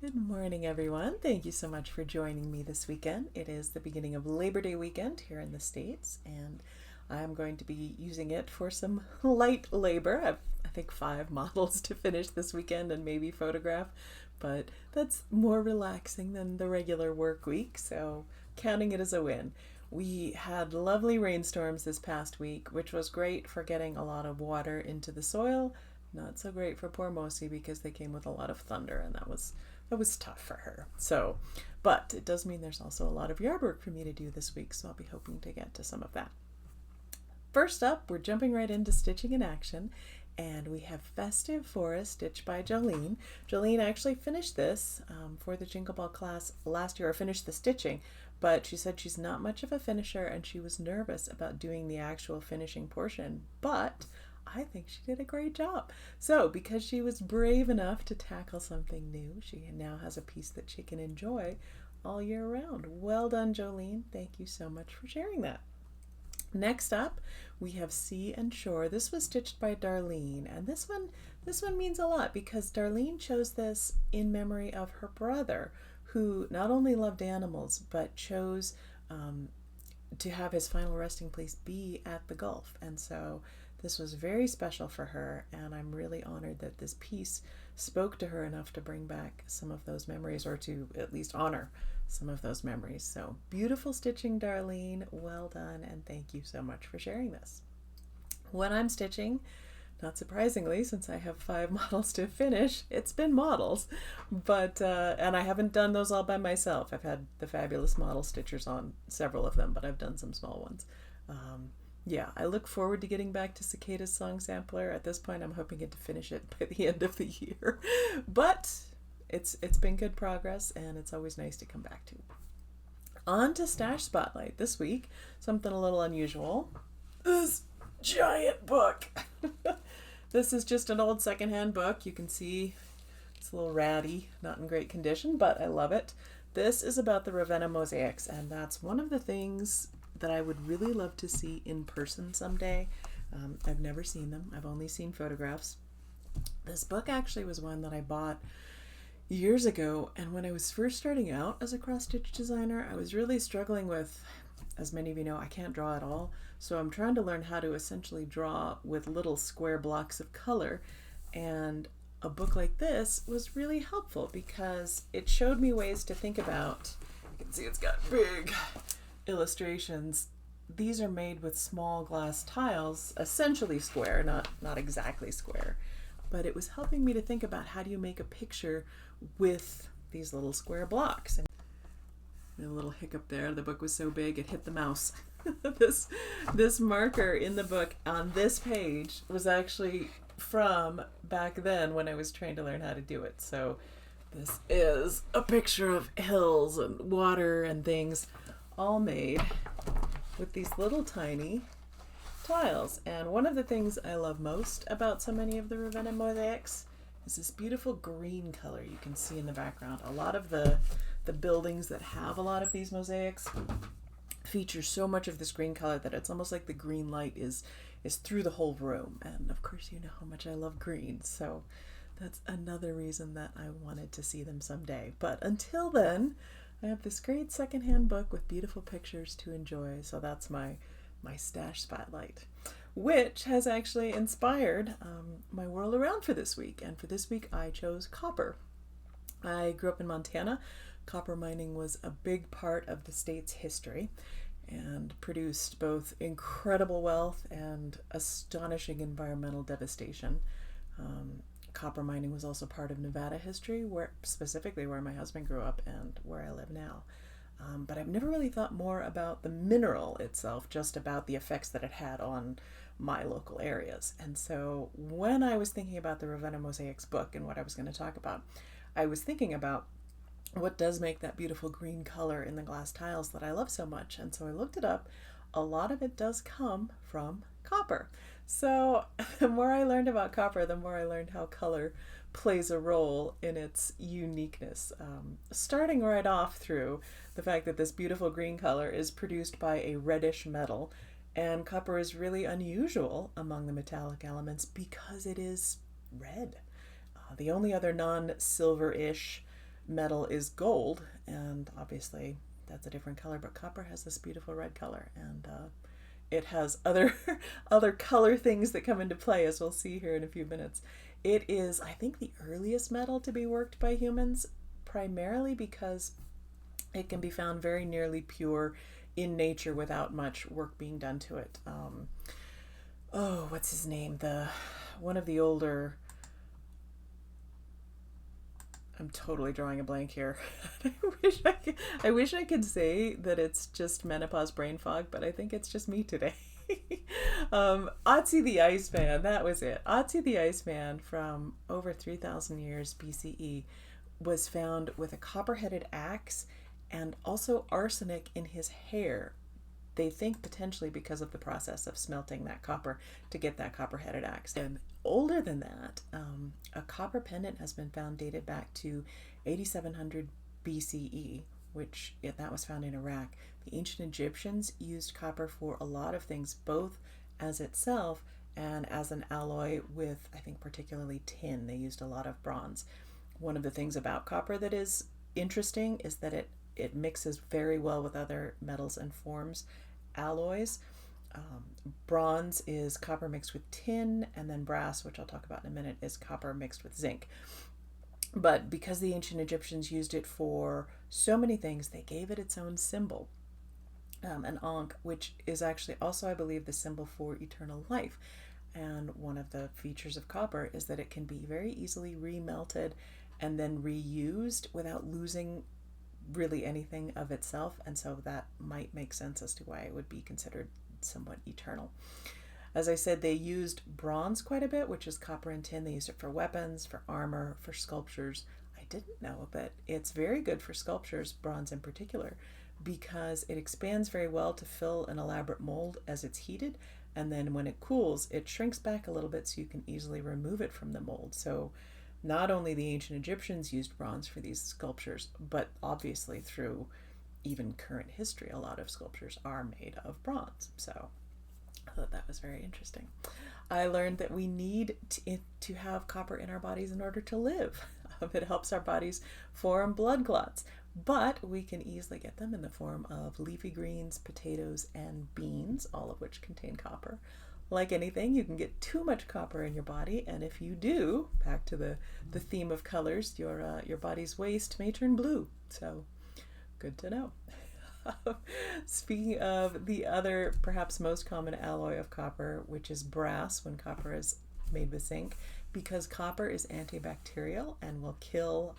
Good morning, everyone. Thank you so much for joining me this weekend. It is the beginning of Labor Day weekend here in the States, and I'm going to be using it for some light labor. I think 5 models to finish this weekend and maybe photograph, but that's more relaxing than the regular work week, so counting it as a win. We had lovely rainstorms this past week, which was great for getting a lot of water into the soil. Not so great for poor Mosi because they came with a lot of thunder, and that was tough for her. So, but it does mean there's also a lot of yard work for me to do this week, so I'll be hoping to get to some of that. First up, we're jumping right into stitching in action, and we have Festive Forest stitched by Jolene. Jolene actually finished this for the Jingle Ball class last year, or finished the stitching, but she said she's not much of a finisher and she was nervous about doing the actual finishing portion, but I think she did a great job. So, because she was brave enough to tackle something new, she now has a piece that she can enjoy all year round. Well done, Jolene. Thank you so much for sharing that. Next up, we have Sea and Shore. This was stitched by Darlene, and this one means a lot because Darlene chose this in memory of her brother, who not only loved animals but chose to have his final resting place be at the Gulf, and so this was very special for her, and I'm really honored that this piece spoke to her enough to bring back some of those memories, or to at least honor some of those memories. So beautiful stitching, Darlene. Well done, and thank you so much for sharing this. When I'm stitching, not surprisingly, since I have 5 models to finish, it's been models, but and I haven't done those all by myself. I've had the fabulous model stitchers on several of them, but I've done some small ones. Yeah, I look forward to getting back to Cicadas Song Sampler. At this point, I'm hoping to finish it by the end of the year. But it's been good progress, and it's always nice to come back to. On to Stash Spotlight this week. Something a little unusual. This giant book. This is just an old secondhand book. You can see it's a little ratty, not in great condition, but I love it. This is about the Ravenna mosaics, and that's one of the things that I would really love to see in person someday. I've never seen them. I've only seen photographs. This book actually was one that I bought years ago, and when I was first starting out as a cross-stitch designer, I was really struggling with, as many of you know, I can't draw at all, so I'm trying to learn how to essentially draw with little square blocks of color, and a book like this was really helpful because it showed me ways to think about. You can see it's got big illustrations. These are made with small glass tiles, essentially square, not exactly square, but it was helping me to think about how do you make a picture with these little square blocks. And a little hiccup there, the book was so big it hit the mouse. This marker in the book on this page was actually from back then when I was trying to learn how to do it. So this is a picture of hills and water and things, all made with these little tiny tiles. And one of the things I love most about so many of the Ravenna mosaics is this beautiful green color you can see in the background. A lot of the buildings that have a lot of these mosaics feature so much of this green color that it's almost like the green light is through the whole room. And of course you know how much I love green, so that's another reason that I wanted to see them someday. But until then, I have this great secondhand book with beautiful pictures to enjoy, so that's my Stash Spotlight, which has actually inspired my whirl around for this week. And for this week, I chose copper. I grew up in Montana. Copper mining was a big part of the state's history and produced both incredible wealth and astonishing environmental devastation. Copper mining was also part of Nevada history, specifically where my husband grew up and where I live now. But I've never really thought more about the mineral itself, just about the effects that it had on my local areas. And so when I was thinking about the Ravenna Mosaics book and what I was going to talk about, I was thinking about what does make that beautiful green color in the glass tiles that I love so much. And so I looked it up. A lot of it does come from copper. So the more I learned about copper, the more I learned how color plays a role in its uniqueness. Starting right off through the fact that this beautiful green color is produced by a reddish metal, and copper is really unusual among the metallic elements because it is red. The only other non-silver-ish metal is gold, and obviously that's a different color, but copper has this beautiful red color, and it has other other color things that come into play, as we'll see here in a few minutes. It is, I think, the earliest metal to be worked by humans, primarily because it can be found very nearly pure in nature without much work being done to it. Oh, what's his name? One of the older... I'm totally drawing a blank here. I wish I could say that it's just menopause brain fog, but I think it's just me today. Otzi the Iceman, that was it. Otzi the Iceman from over 3,000 years BCE was found with a copper-headed axe and also arsenic in his hair. They think potentially because of the process of smelting that copper to get that copper-headed axe. And older than that, a copper pendant has been found dated back to 8700 BCE, which that was found in Iraq. The ancient Egyptians used copper for a lot of things, both as itself and as an alloy with, I think, particularly tin. They used a lot of bronze. One of the things about copper that is interesting is that it mixes very well with other metals and forms alloys. Bronze is copper mixed with tin, and then brass, which I'll talk about in a minute, is copper mixed with zinc. But because the ancient Egyptians used it for so many things, they gave it its own symbol, an ankh, which is actually also, I believe, the symbol for eternal life. And one of the features of copper is that it can be very easily remelted and then reused without losing really anything of itself, and so that might make sense as to why it would be considered somewhat eternal. As I said, they used bronze quite a bit, which is copper and tin. They used it for weapons, for armor, for sculptures. I didn't know, but it's very good for sculptures, bronze in particular, because it expands very well to fill an elaborate mold as it's heated, and then when it cools, it shrinks back a little bit so you can easily remove it from the mold. So not only the ancient Egyptians used bronze for these sculptures, but obviously through even current history, a lot of sculptures are made of bronze. So I thought that was very interesting. I learned that we need to have copper in our bodies in order to live. It helps our bodies form blood clots, but we can easily get them in the form of leafy greens, potatoes, and beans, all of which contain copper. Like anything, you can get too much copper in your body, and if you do, back to the theme of colors, your body's waste may turn blue. So, good to know. Speaking of the other, perhaps most common alloy of copper, which is brass when copper is made with zinc, because copper is antibacterial and will kill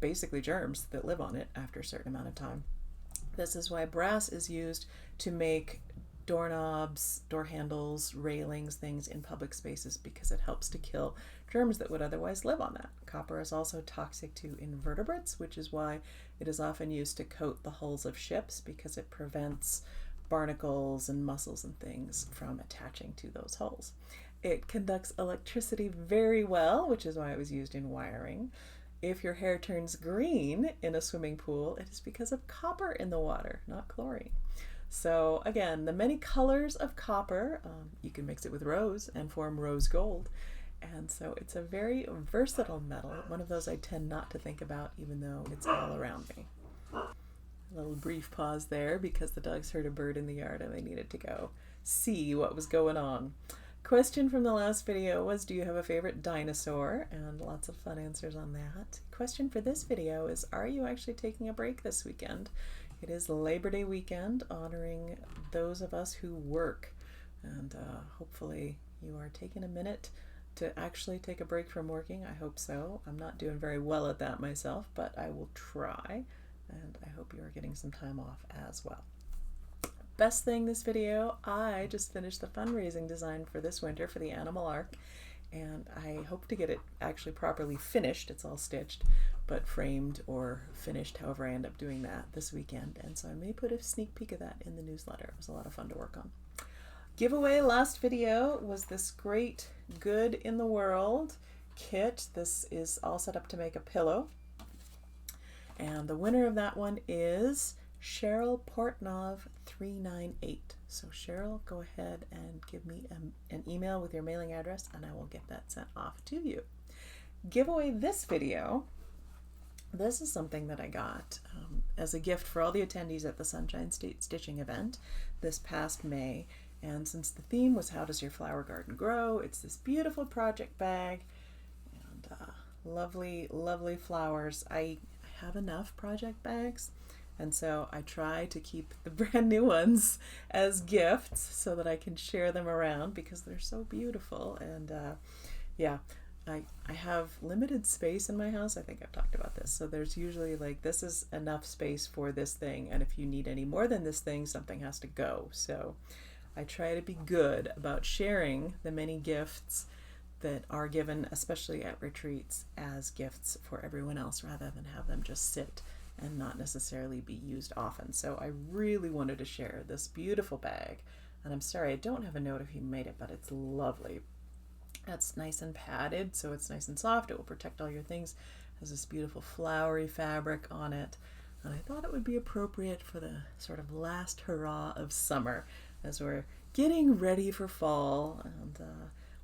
basically germs that live on it after a certain amount of time. This is why brass is used to make doorknobs, door handles, railings, things in public spaces, because it helps to kill germs that would otherwise live on that. Copper is also toxic to invertebrates, which is why it is often used to coat the hulls of ships, because it prevents barnacles and mussels and things from attaching to those hulls. It conducts electricity very well, which is why it was used in wiring. If your hair turns green in a swimming pool, it is because of copper in the water, not chlorine. So again, the many colors of copper, you can mix it with rose and form rose gold. And so it's a very versatile metal, one of those I tend not to think about even though it's all around me. A little brief pause there because the dogs heard a bird in the yard and they needed to go see what was going on. Question from the last video was, do you have a favorite dinosaur? And lots of fun answers on that. Question for this video is, are you actually taking a break this weekend? It is Labor Day weekend, honoring those of us who work, and hopefully you are taking a minute to actually take a break from working. I hope so. I'm not doing very well at that myself, but I will try, and I hope you are getting some time off as well. Best thing this video, I just finished the fundraising design for this winter for the Animal Ark, and I hope to get it actually properly finished. It's all stitched, but framed or finished, however I end up doing that this weekend. And so I may put a sneak peek of that in the newsletter. It was a lot of fun to work on. Giveaway last video was this great Good in the World kit. This is all set up to make a pillow. And the winner of that one is Cheryl Portnov 398. So Cheryl, go ahead and give me an email with your mailing address and I will get that sent off to you. Giveaway this video This is something that I got as a gift for all the attendees at the Sunshine State Stitching event this past May. And since the theme was How Does Your Flower Garden Grow, it's this beautiful project bag and lovely, lovely flowers. I have enough project bags, and so I try to keep the brand new ones as gifts so that I can share them around because they're so beautiful. And yeah, I have limited space in my house. I think I've talked about this. So there's usually like, this is enough space for this thing, and if you need any more than this thing, something has to go. So I try to be good about sharing the many gifts that are given, especially at retreats, as gifts for everyone else rather than have them just sit and not necessarily be used often. So I really wanted to share this beautiful bag. And I'm sorry I don't have a note if you made it, but it's lovely. It's nice and padded, so it's nice and soft. It will protect all your things. It has this beautiful flowery fabric on it. And I thought it would be appropriate for the sort of last hurrah of summer as we're getting ready for fall, and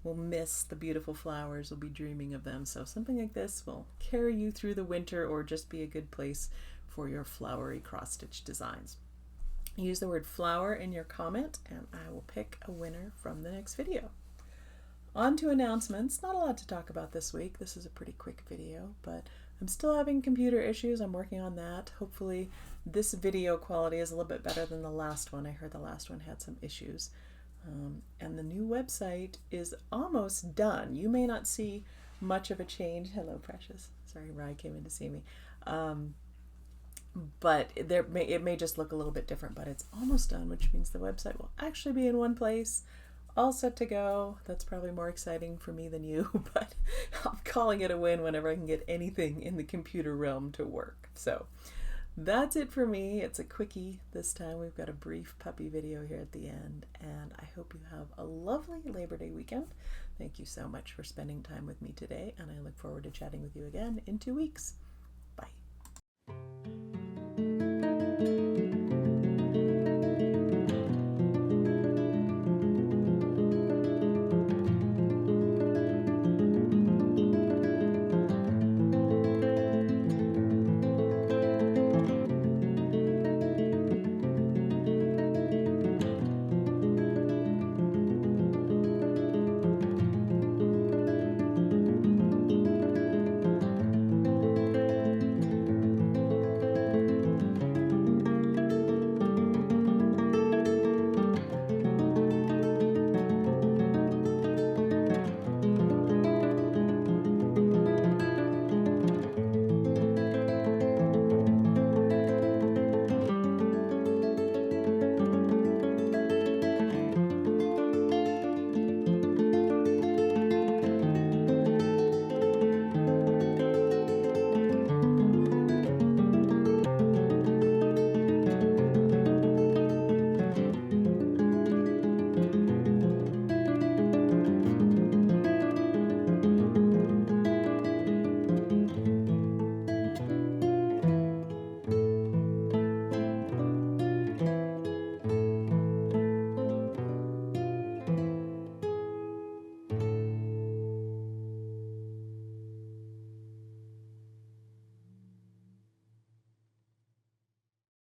we'll miss the beautiful flowers. We'll be dreaming of them. So something like this will carry you through the winter or just be a good place for your flowery cross-stitch designs. Use the word flower in your comment and I will pick a winner from the next video. On to announcements. Not a lot to talk about this week. This is a pretty quick video, but I'm still having computer issues. I'm working on that. Hopefully this video quality is a little bit better than the last one. I heard the last one had some issues. And the new website is almost done. You may not see much of a change. Hello, Precious. Sorry, Rye came in to see me. But it may just look a little bit different, but it's almost done, which means the website will actually be in one place, all set to go. That's probably more exciting for me than you, but I'm calling it a win whenever I can get anything in the computer realm to work. So that's it for me. It's a quickie this time. We've got a brief puppy video here at the end, and I hope you have a lovely Labor Day weekend. Thank you so much for spending time with me today, and I look forward to chatting with you again in 2 weeks. Bye.